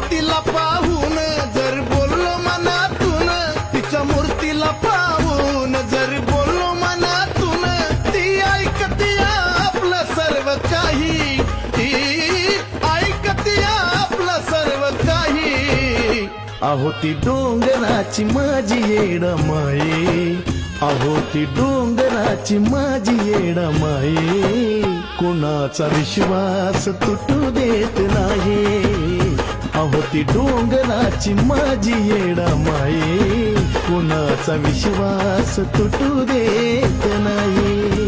मूर्तीला पाहून जर बोललो मनातून, तिच्या मूर्तीला पाहून जर बोललो मनातून, ती ऐकते आपलं सर्व काही, ती ऐकते आपलं सर्व काही. अहो ती डोंगराची माझी येडमाये, अहो ती डोंगराची माझी येडमाये, कुणाचा विश्वास तुटू देत नाही. अहो ती डोंगराची माझी येडमाये, कुणाचा विश्वास तुटू देत नाही.